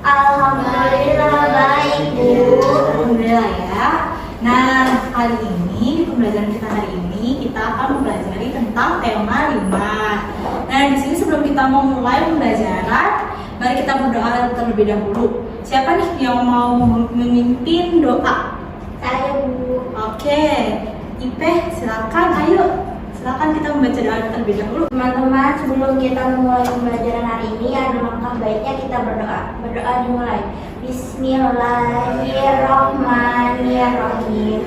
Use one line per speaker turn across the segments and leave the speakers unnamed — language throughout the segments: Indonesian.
Alhamdulillah baik, Bu.
Alhamdulillah ya. Nah, kali ini di pembelajaran kita hari ini kita akan mempelajari tentang tema 5. Nah, di sini sebelum kita memulai pembelajaran, mari kita berdoa terlebih dahulu. Siapa nih yang mau memimpin doa?
Saya, Bu.
Oke, Ipeh silakan, ayo. Silakan kita membaca doa terlebih dahulu.
Teman-teman, sebelum kita memulai pembelajaran hari ini, ada langkah baiknya kita berdoa. Berdoa dimulai. Bismillahirrahmanirrahim.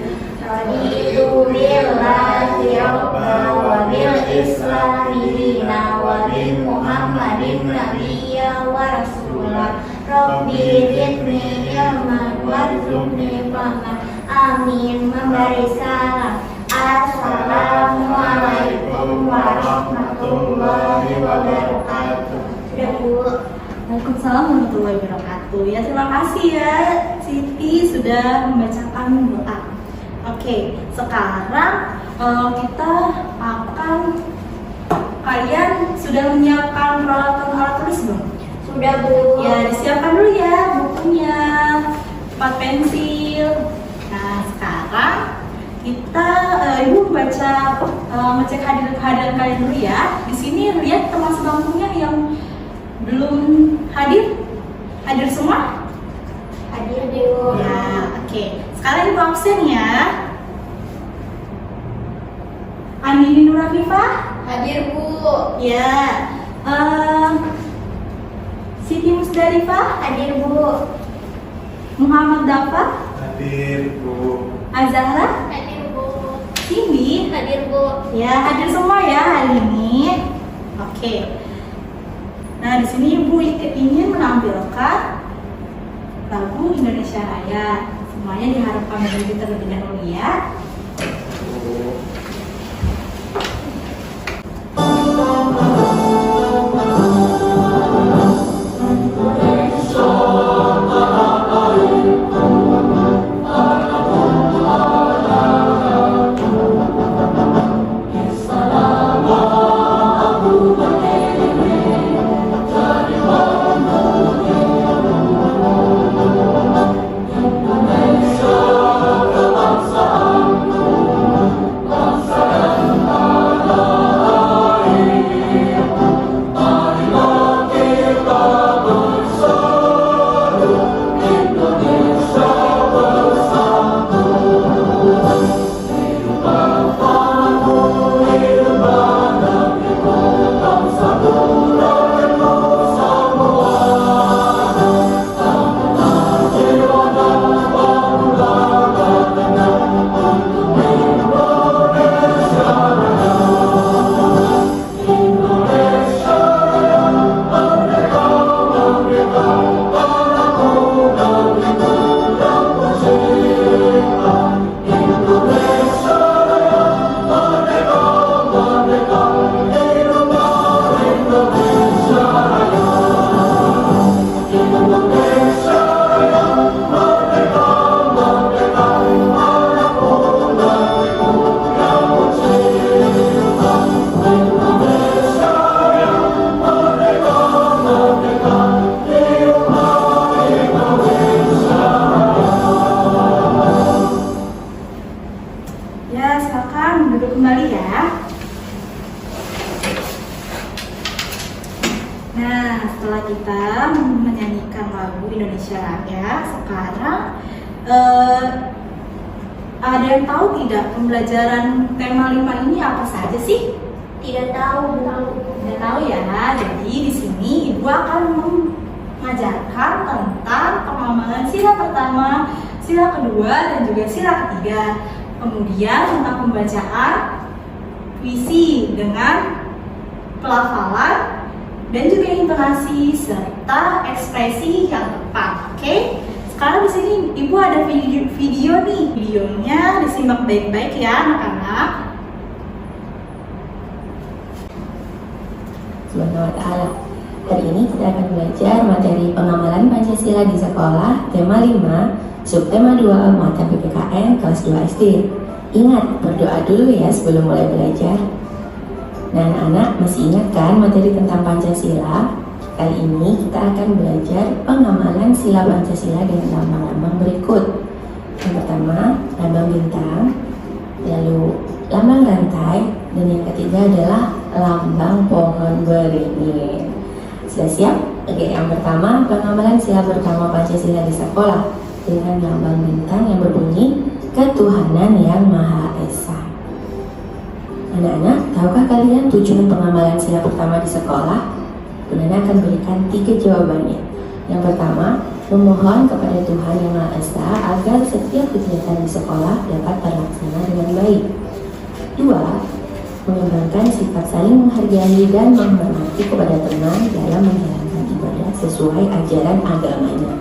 Raditu billahi rabban wa bil islami dina wa bi Muhammadin nabiyya wa rasulah. Rabbi zidni ilman warzuqni fahman. Amin. Memberi salam. Assalamualaikum warahmatullahi wabarakatuh. Sudah, Bu.
Waalaikumsalam warahmatullahi wabarakatuh. Ya, terima kasih ya Siti sudah membacakan doa. Oke, sekarang kita akan, kalian sudah menyiapkan peralatan alat tulis belum?
Sudah, Bu.
Ya, disiapkan dulu ya bukunya, 4 pensil. Nah, sekarang kita Ibu baca ngecek kehadiran kalian dulu ya. Di sini lihat teman sebangkunya yang belum hadir. Hadir semua?
Hadir, Bu.
Ya, oke. Sekarang Ibu absen ya. Andini Nur Afifah?
Hadir, Bu.
Ya. Siti Musdalifah?
Hadir, Bu.
Muhammad Dafa?
Hadir, Bu.
Azahra?
Hadir, Bu.
Cindy?
Hadir, Bu.
Ya, hadir semua ya hari ini. Oke. Nah, di sini Ibu ingin menampilkan lagu Indonesia Raya. Semuanya diharapkan berdiri terlebih dahulu ya. Ya, silakan duduk kembali ya. Nah, setelah kita menyanyikan lagu Indonesia Raya, sekarang ada yang tahu tidak pembelajaran tema 5 ini apa saja sih?
Tidak tahu, Bu.
Tidak tahu ya. Jadi di sini Ibu akan mengajarkan tentang pengamalan sila pertama, sila kedua, dan juga sila ketiga. Kemudian tentang pembacaan puisi dengan pelafalan dan juga intonasi serta ekspresi yang tepat. Oke? Sekarang di sini Ibu ada video nih. Videonya disimak baik-baik ya anak-anak.
Subhanahu wa ta'ala. Hari ini kita akan belajar materi pengamalan Pancasila di sekolah, tema 5, subtema 2, mata PPKN kelas 2 SD. Ingat, berdoa dulu ya sebelum mulai belajar. Nah, anak-anak masih ingat kan materi tentang Pancasila? Kali ini kita akan belajar pengamalan sila Pancasila dengan lambang-lambang berikut. Yang pertama, lambang bintang, lalu lambang rantai, dan yang ketiga adalah lambang pohon beringin. Sudah siap? Oke, yang pertama, pengamalan sila pertama Pancasila di sekolah dengan lambang bintang yang berbunyi Ketuhanan Yang Maha Esa. Anak-anak, tahukah kalian tujuan pengamalan sila pertama di sekolah? Bunda akan berikan 3 jawabannya. Yang pertama, memohon kepada Tuhan Yang Maha Esa agar setiap kegiatan di sekolah dapat terlaksana dengan baik. 2. Mengembangkan sifat saling menghargai dan menghormati kepada teman dalam menjalankan ibadah sesuai ajaran agamanya.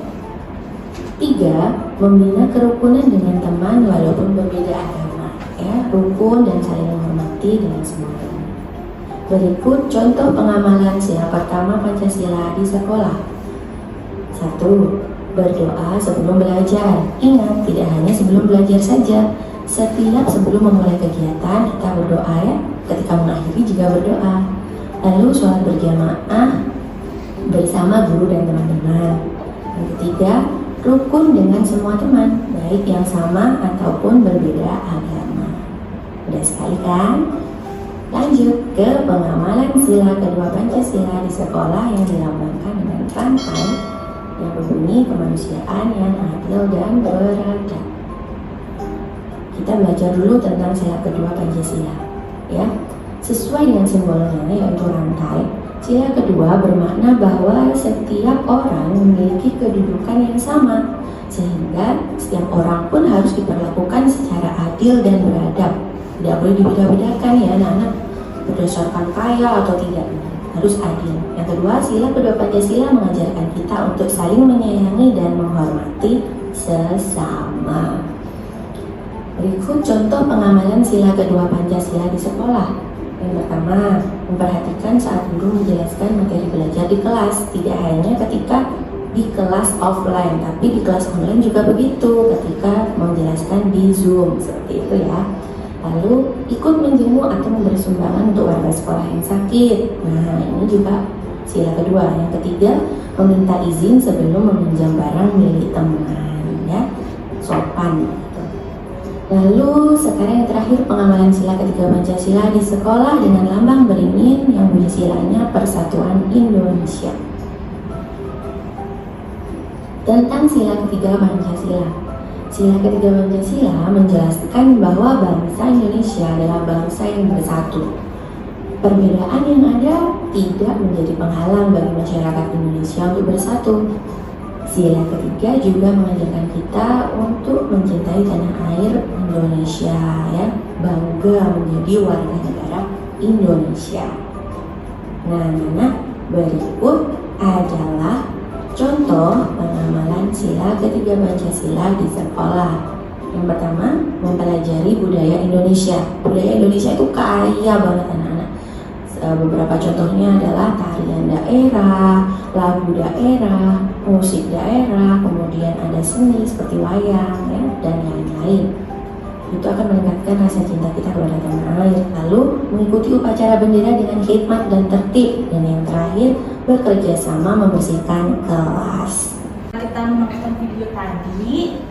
3. Membina kerukunan dengan teman walaupun berbeda agama, rukun dan saling menghormati dengan semua teman. Berikut contoh pengamalan sila pertama Pancasila di sekolah. 1. Berdoa sebelum belajar. Ingat, tidak hanya sebelum belajar saja. Setiap sebelum memulai kegiatan kita berdoa ya. Ketika mengakhiri juga berdoa. Lalu sholat berjamaah bersama guru dan teman-teman. Yang ketiga, rukun dengan semua teman, baik yang sama ataupun berbeda agama. Mudah sekali kan? Lanjut ke pengamalan sila kedua Pancasila di sekolah yang dilambangkan dengan rantai yang berbunyi kemanusiaan yang adil dan beradab. Kita belajar dulu tentang sila kedua Pancasila, ya. Sesuai dengan simbolnya yaitu rantai, sila kedua bermakna bahwa setiap orang memiliki kedudukan yang sama, sehingga setiap orang pun harus diperlakukan secara adil dan beradab. Tidak boleh dibeda-bedakan ya anak-anak, berdasarkan kaya atau tidak, harus adil. Yang kedua, sila kedua Pancasila mengajarkan kita untuk saling menyayangi dan menghormati sesama. Berikut contoh pengamalan sila kedua Pancasila di sekolah. Yang pertama, memperhatikan saat guru menjelaskan materi belajar di kelas, tidak hanya ketika di kelas offline, tapi di kelas online juga begitu ketika menjelaskan di Zoom, seperti itu ya. Lalu ikut menjenguk atau memberi sumbangan untuk warga sekolah yang sakit. Nah, ini juga sila kedua. Yang ketiga, meminta izin sebelum meminjam barang milik teman, ya, sopan. Lalu sekarang yang terakhir, pengamalan sila ketiga Pancasila di sekolah dengan lambang beringin yang bunyi silanya Persatuan Indonesia. Tentang sila ketiga Pancasila. Sila ketiga Pancasila menjelaskan bahwa bangsa Indonesia adalah bangsa yang bersatu. Perbedaan yang ada tidak menjadi penghalang bagi masyarakat Indonesia untuk bersatu. Sila ketiga juga mengajarkan kita untuk mencintai tanah air Indonesia, ya, bangga menjadi warga negara Indonesia. Nah, berikut adalah contoh pengamalan sila ketiga Pancasila di sekolah. Yang pertama, mempelajari budaya Indonesia. Budaya Indonesia itu kaya banget anak-anak. Beberapa contohnya adalah tarian daerah, lagu daerah, musik daerah, kemudian ada seni seperti wayang, ya, dan lain-lain. Itu akan meningkatkan rasa cinta kita kepada tanah air. Lalu mengikuti upacara bendera dengan hikmat dan tertib. Dan yang terakhir, bekerja sama membersihkan kelas.
Kita menonton video tadi,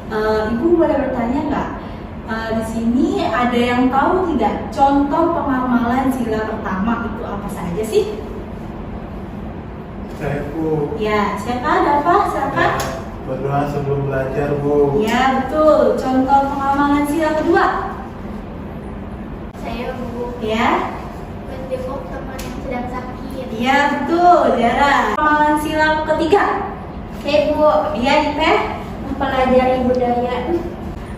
Ibu boleh bertanya nggak? Di sini ada yang tahu tidak contoh pengamalan sila pertama itu apa saja sih?
Saya Bu.
Ya, siapa? Ada apa? Silakan.
Berdoa sebelum belajar Bu.
Ya, betul. Contoh pengamalan sila kedua.
Saya Bu,
Ya,
menjenguk teman yang sedang sakit.
ya betul. Zara. Pengamalan sila ketiga.
Saya Bu,
Ya, Ipeh.
mempelajari budaya.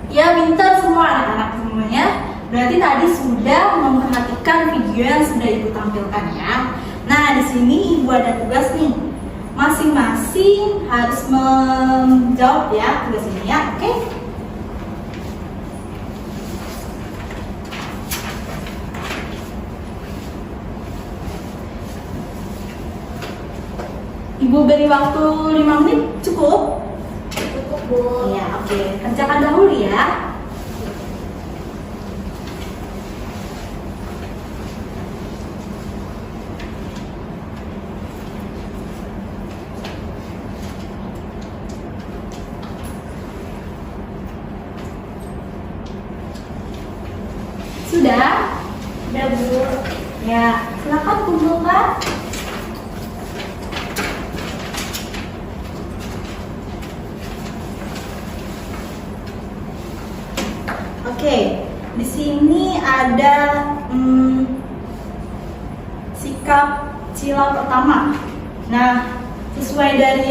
Ya, pintar semua anak-anak semuanya. Berarti tadi sudah memperhatikan video yang sudah Ibu tampilkan ya. Nah, di sini Ibu ada tugas nih. Masing-masing harus menjawab ya tugas ini ya, oke? Ibu beri waktu 5 menit cukup?
Cukup Bu.
Iya, oke. Kerjakan dahulu ya. Oke, di sini ada sikap sila pertama. Nah, sesuai dari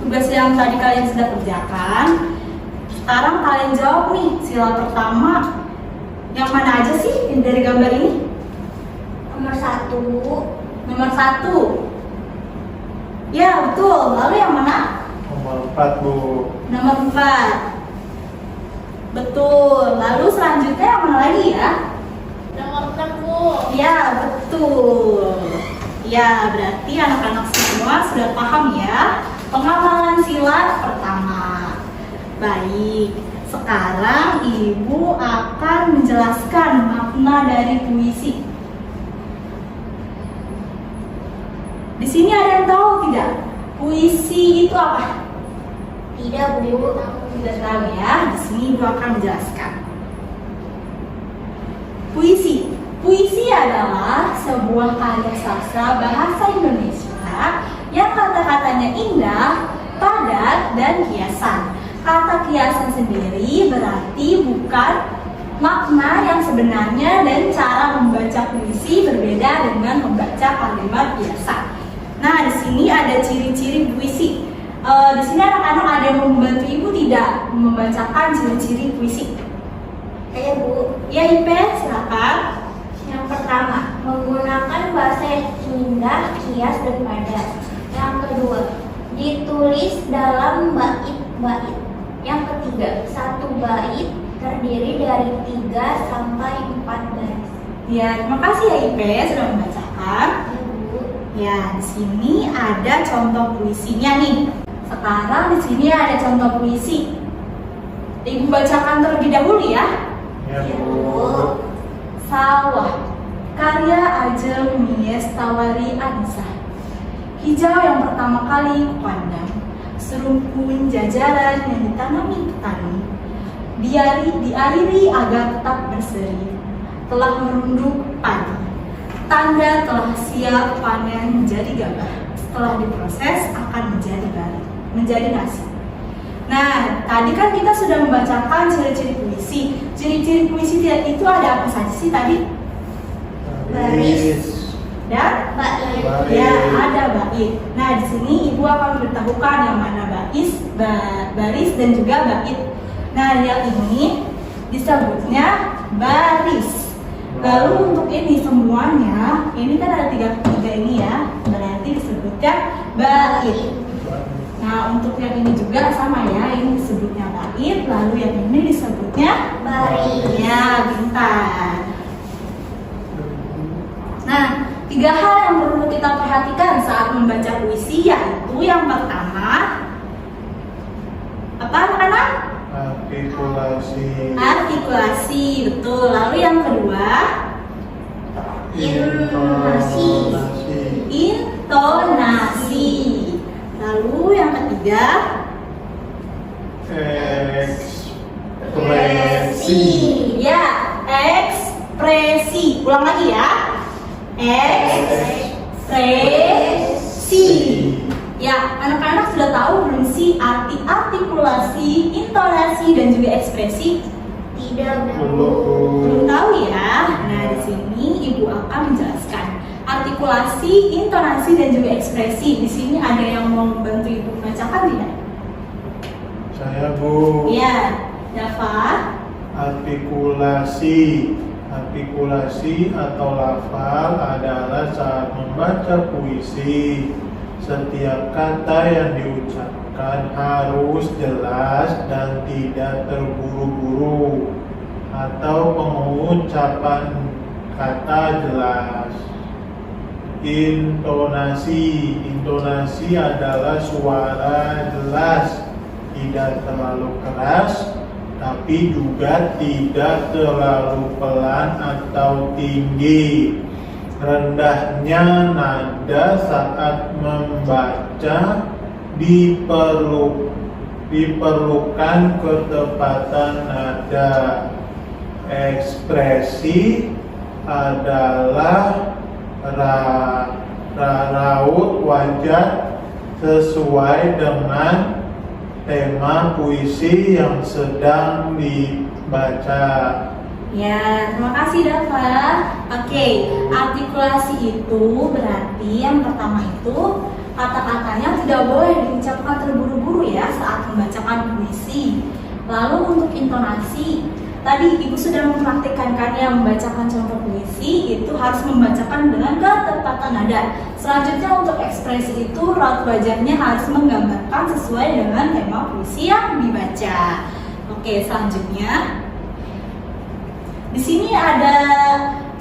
tugas yang tadi kalian sudah kerjakan, sekarang kalian jawab nih, sila pertama yang mana aja sih dari gambar ini?
Nomor 1.
Nomor 1. Ya, betul. Lalu yang mana?
Nomor 4, Bu.
Nomor 4. Betul. Lalu selanjutnya yang mana lagi ya?
Nomor 6, Bu.
Ya, betul. Ya, berarti anak-anak semua sudah paham ya pengamalan sila pertama. Baik, sekarang Ibu akan menjelaskan makna dari puisi. Di sini ada yang tahu tidak? Puisi itu apa?
Tidak, Bu.
Tidak tahu ya. Di sini Ibu akan menjelaskan. Puisi adalah sebuah karya sastra bahasa Indonesia yang kata-katanya indah, padat, dan hiasan. Kata hiasan sendiri berarti bukan makna yang sebenarnya, dan cara membaca puisi berbeda dengan membaca kalimat biasa. Nah, di sini ada ciri-ciri puisi. Di sini anak-anak ada yang membantu Ibu tidak membacakan ciri-ciri puisi?
Saya, Bu.
Ya, Ipe, silakan.
Yang pertama, menggunakan bahasa yang indah, kias, dan padat. Yang kedua, ditulis dalam bait-bait. Yang ketiga, satu bait terdiri dari 3 sampai 4 baris.
Ya, terima kasih ya Ipe sudah membacakan.
Ya, Bu.
Ya, di sini ada contoh puisinya nih. Sekarang di sini ada contoh puisi. Ibu bacakan terlebih dahulu ya.
Ya,
Ya,
Bu.
Bu.
Sawah, karya Ajeng Mies Tawari Anissa. Hijau yang pertama kali kupandang, serumpun jajaran yang ditanami petani. Dialiri agar tetap berseri, telah merunduk padi. Tanda telah siap panen menjadi gabah. Setelah diproses akan menjadi nasi. Nah, tadi kan kita sudah membacakan ciri-ciri puisi. Ciri-ciri puisi itu ada apa saja sih tadi?
Baris.
Dan
Bait.
ya, ada bait. Nah, di sini Ibu akan memberitahukan yang mana baris dan juga bait. Nah, yang ini disebutnya baris. Lalu untuk ini semuanya, ini kan ada tiga ini ya, berarti disebutnya bait. Nah, untuk yang ini juga sama ya, ini disebutnya bait, lalu yang ini disebutnya
Baris.
ya, pintar. Nah, 3 hal yang perlu kita perhatikan saat membaca puisi, yaitu yang pertama, apa anak-anak? Artikulasi, betul. Lalu yang kedua, intonasi. Lalu yang ketiga,
Ekspresi.
ya, ekspresi. Ulang lagi ya. Ekspresi. Ya, anak-anak sudah tahu belum sih arti artikulasi, intonasi, dan juga ekspresi?
Tidak, Bu.
Belum tahu ya. Nah, di sini Ibu akan menjelaskan artikulasi, intonasi, dan juga ekspresi. Di sini ada yang mau membantu Ibu membacakan tidak?
Saya, Bu.
Ya, Dava.
Artikulasi atau lafal adalah saat membaca puisi. Setiap kata yang diucapkan harus jelas dan tidak terburu-buru, atau pengucapan kata jelas. Intonasi adalah suara jelas, tidak terlalu keras, tapi juga tidak terlalu pelan atau tinggi. Rendahnya nada saat membaca diperlukan ketepatan nada. Ekspresi adalah raut wajah sesuai dengan tema puisi yang sedang dibaca.
Ya, terima kasih Dava. Oke, artikulasi itu berarti yang pertama itu kata-katanya tidak boleh diucapkan terburu-buru ya saat membacakan puisi. Lalu untuk intonasi, tadi Ibu sudah mempraktikkan kan yang membacakan contoh puisi itu harus membacakan dengan ketepatan nada. Selanjutnya untuk ekspresi itu raut wajahnya harus menggambarkan sesuai dengan tema puisi yang dibaca. Oke, selanjutnya di sini ada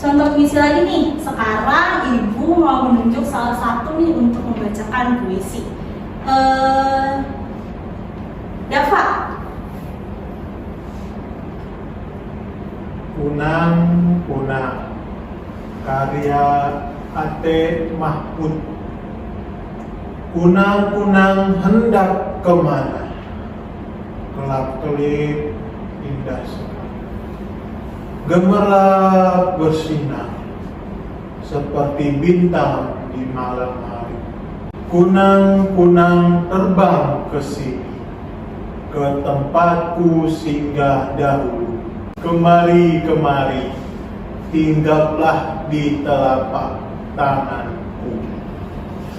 contoh puisi lagi nih. Sekarang Ibu mau menunjuk salah satu nih untuk membacakan puisi. Dava.
Kunang-kunang, karya Ate Mahmud. Kunang-kunang hendak kemana? Kelap-kelip indah sekali. Gemerlap bersinar seperti bintang di malam hari. Kunang-kunang terbang ke sini, ke tempatku singgah dahulu. Kemari-kemari, hinggaplah di telapak tanganku.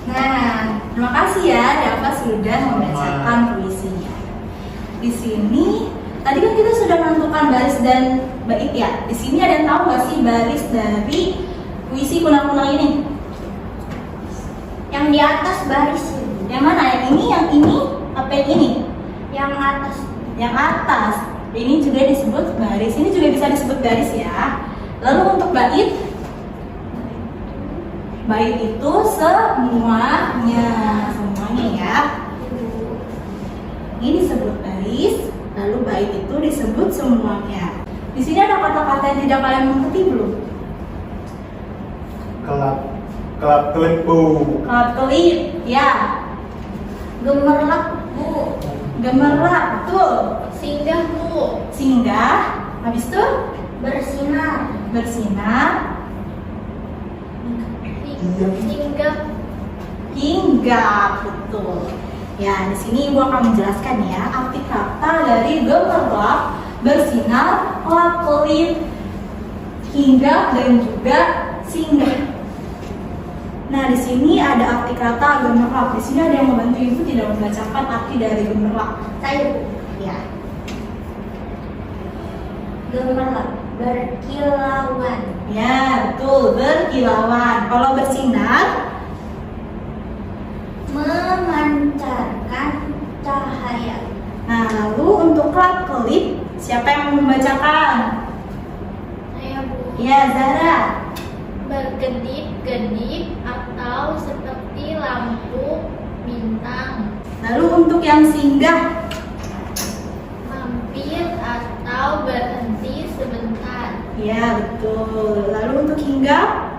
Nah, terima kasih ya Dava sudah membacakan puisinya. Di sini tadi kan kita sudah menentukan baris dan bait ya. Di sini ada yang tahu nggak sih baris dari puisi kunang-kunang ini?
Yang di atas baris.
Yang mana? Yang ini, yang ini, apa yang ini?
Yang atas.
Yang atas. Ini juga disebut baris. Ini juga bisa disebut baris ya. Lalu untuk bait, bait itu semuanya ya. Ini disebut baris. Lalu bait itu disebut semuanya. Di sini ada kata-kata yang tidak kalian mengerti belum?
Kelap-kelip bu.
Kelap-kelip, ya.
Gemerlap, Bu.
Gemerlap, betul.
Singgah, Bu.
Singgah, habis itu
Bersinar.
bersinar,
Singgah.
hinggap, betul. Ya, di sini Ibu akan menjelaskan ya arti kata dari gemerlap, bersinar, kelap-kelip, hinggap dan juga singgah. Nah, di sini ada arti kata gemerlap. Di sini ada yang membantu Ibu tidak membacakan arti dari gemerlap.
Saya, Bu.
Ya.
Gemerlap. Berkilauan.
Ya, betul, berkilauan. Kalau bersinar,
Memancarkan cahaya.
nah, lalu untuk kelap-kelip, siapa yang membacakan?
Saya, Bu.
Ya, Zara.
Berkedip-kedip atau seperti lampu bintang.
Lalu untuk yang singgah,
Mampir atau berhenti sebentar.
ya betul. Lalu untuk hinggap,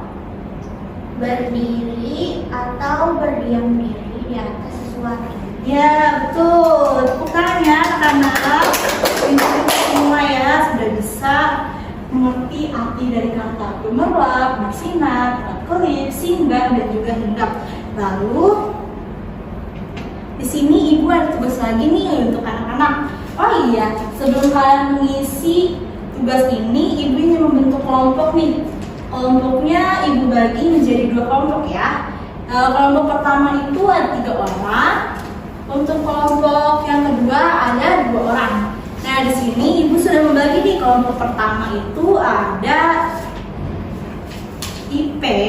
Berdiri atau berdiam diri di atas sesuatu.
ya betul. Tepuk tangan ya anak-anak. Pintar-pintar semua ya sudah bisa mengerti arti dari kata gemerlap, bersinar, kelap-kelip, singgah dan juga hinggap. Lalu di sini Ibu ada tugas lagi nih untuk anak-anak. Oh iya, sebelum kalian mengisi tugas ini, Ibu ingin membentuk kelompok nih. Kelompoknya Ibu bagi menjadi 2 kelompok ya. Kelompok pertama itu ada 3 orang. Untuk kelompok yang kedua ada 2 orang. Nah, di sini Ibu sudah membagi nih. Kelompok pertama itu ada Ipe,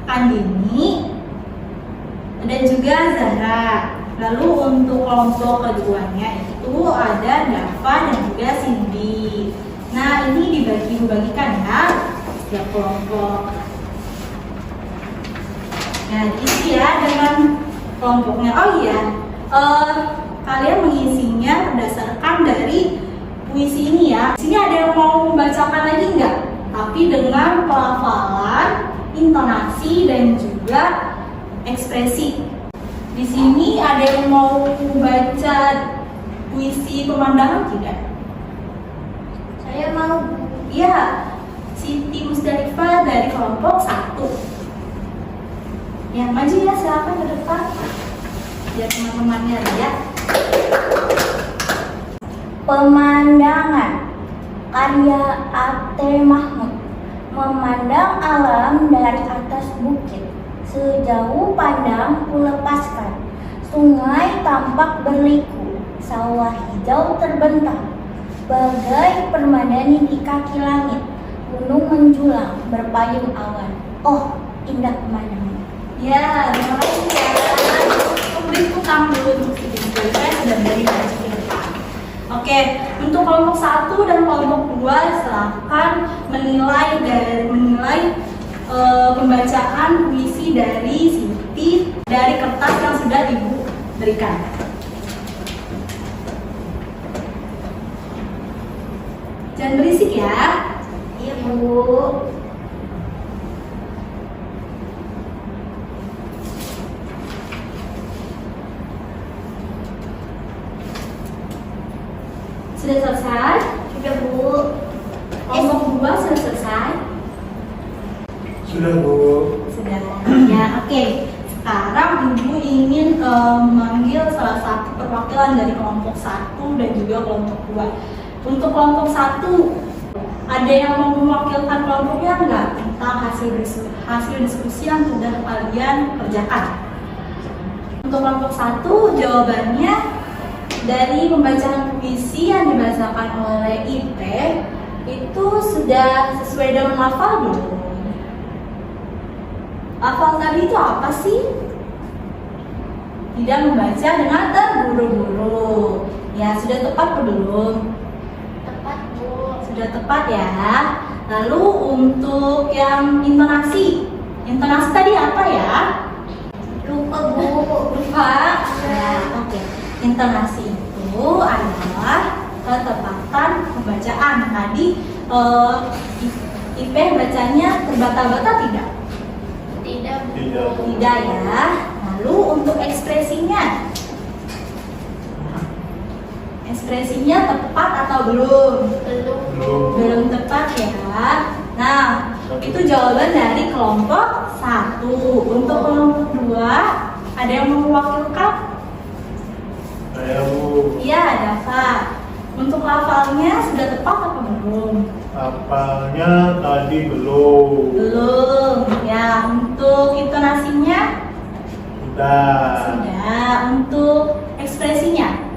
Andini, dan juga Zahra. Lalu untuk kelompok keduanya itu ada Dava dan juga Cindy. Nah, ini dibagi-bagikan ya setiap kelompok. Nah, diisi ya dengan kelompoknya. Oh iya, kalian mengisinya berdasarkan dari puisi ini ya. Di sini ada yang mau membacakan lagi nggak? Tapi dengan pelafalan, intonasi dan juga ekspresi. Di sini ada yang mau baca puisi pemandangan tidak?
Saya mau.
Ya, Siti Musdalifah dari kelompok 1. Ya, maju ya, silakan ke depan. Biar teman-temannya lihat.
Pemandangan. Karya A.T. Mahmud. Memandang alam dari atas bukit, sejauh pandang kulepaskan. Sungai tampak berliku, sawah hijau terbentang, bagai permadani di kaki langit. Gunung menjulang berpayung awan. Oh, indah pemandangan.
Ya, terima kasih ya. Beri tepuk tangan dulu untuk si Bintu. Saya sudah dari maju ke depan. Oke, untuk kelompok 1 dan kelompok 2 silakan menilai pembacaan puisi dari Siti dari kertas yang sudah Ibu berikan. Jangan berisik ya.
Iya, Bu.
Sudah selesai?
Sudah, Bu.
Kelompok 2 sudah selesai?
Sudah, Bu.
Sudah. Ya, oke. Sekarang Ibu ingin memanggil salah satu perwakilan dari kelompok 1 dan juga kelompok 2. Untuk kelompok 1, ada yang mau mewakilkan kelompoknya enggak tentang hasil diskusi yang sudah kalian kerjakan? Untuk kelompok 1, jawabannya dari pembacaan puisi yang dibacakan oleh IP itu sudah sesuai dengan lafal belum? Lafal tadi itu apa sih? Tidak membaca dengan terburu-buru. Ya, sudah tepat belum?
Tepat, Bu.
Sudah tepat ya. Lalu untuk yang intonasi tadi apa ya?
Lupa, Bu.
Lupa. Ya, oke. Intonasi itu adalah ketepatan pembacaan. Tadi IP bacanya terbata-bata tidak?
Tidak, Bu.
Tidak.
Tidak ya. Lalu untuk ekspresinya tepat atau belum?
Belum.
Belum tepat ya. Nah, itu jawaban dari kelompok 1. Untuk kelompok 2, ada yang mau mewakilkan?
Saya, Bu.
Iya, Dava. Untuk lafalnya sudah tepat atau belum?
Hafalnya tadi belum.
Belum. Ya, untuk intonasinya
Sudah.
sudah. Untuk ekspresinya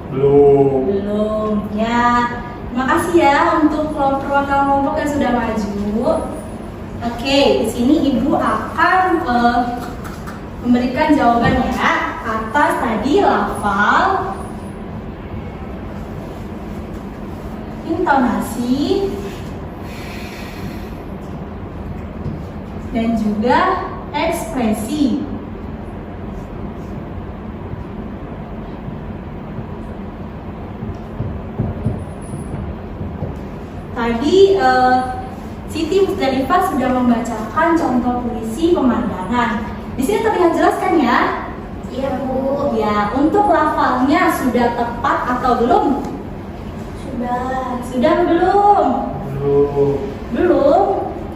Belum.
belum. Ya, terima kasih ya untuk perwakilan kelompok yang sudah maju. Oke, di sini Ibu akan memberikan jawabannya atas tadi lafal, intonasi, dan juga ekspresi. Tadi Siti Musdalifah sudah membacakan contoh puisi pemandangan. Di sini terlihat jelas kan ya?
Iya, Bu.
Ya, untuk lafalnya sudah tepat atau belum?
Sudah.
Sudah belum?
Belum.
Belum.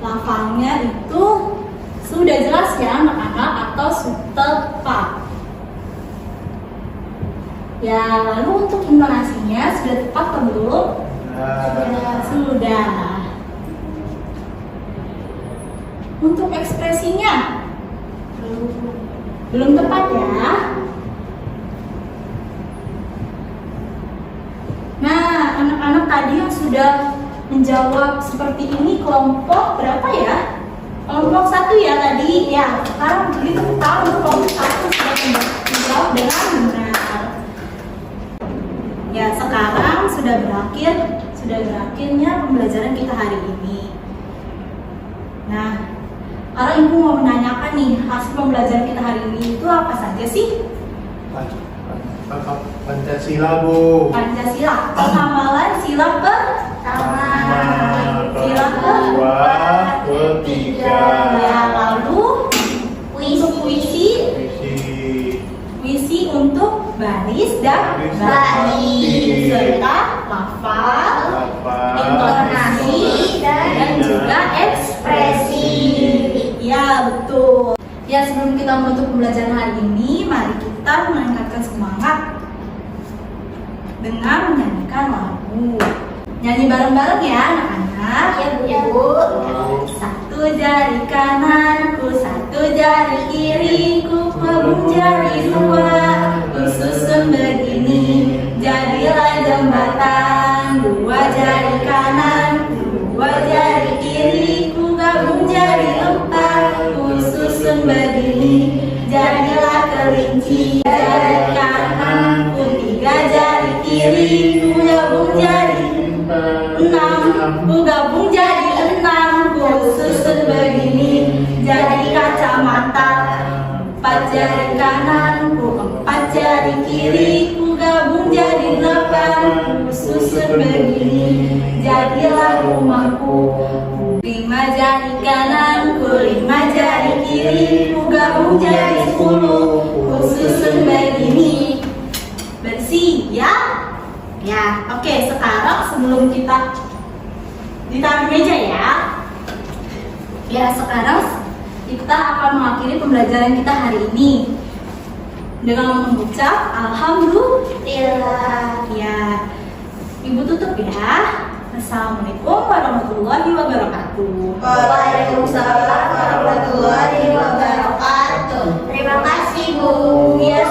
Lafalnya itu sudah jelas ya anak-anak atau tepat. Ya, lalu untuk intonasinya sudah tepat atau belum? Sudah. Untuk ekspresinya belum tepat ya. Nah, anak-anak tadi yang sudah menjawab seperti ini kelompok berapa ya? Kelompok 1 ya tadi. Ya, sekarang beri tepuk tangan untuk kelompok 1 sudah menjawab dengan benar. Ya, sekarang sudah berakhirnya pembelajaran kita hari ini. Nah, kalau Ibu mau menanyakan nih, hasil pembelajaran kita hari ini itu apa saja sih?
Pancasila, Bu.
Pancasila, penghamalan sila pertama, sila
kedua, ketiga.
Ya, lalu untuk puisi untuk baris dan
Baris.
serta lafal, intonasi, dan juga ekspresi. Ya, betul. Ya, sebelum kita menutup pembelajaran hari ini, mari kita meningkatkan semangat dengan menyanyikan lagu. Nyanyi bareng-bareng ya anak-anak.
Iya Bu.
Satu jari kananku, satu jari kiriku, gabung jari dua, susun begini, jadilah jembatan. Dua jari kananku, dua jari kiriku, gabung jadi empat, susun begini, jadilah kelinci. Jari kananku, tiga jari kiriku, gabung jadi enam, ku gabung jadi enam, ku susun begini, jadi kacamata. Empat jari kananku, empat jari kiri, ku gabung jadi delapan, ku susun begini, jadilah rumahku. Lima jari kananku, lima jari kiri, ku gabung jadi 10, ku susun begini. Bersih ya? Ya, oke. Sekarang sebelum kita ditaruh di meja ya. Ya, sekarang kita akan mengakhiri pembelajaran kita hari ini dengan mengucap alhamdulillah. Ya, Ibu tutup ya. Assalamualaikum warahmatullahi wabarakatuh.
Waalaikumsalam warahmatullahi wabarakatuh. Terima kasih Bu.
Ya,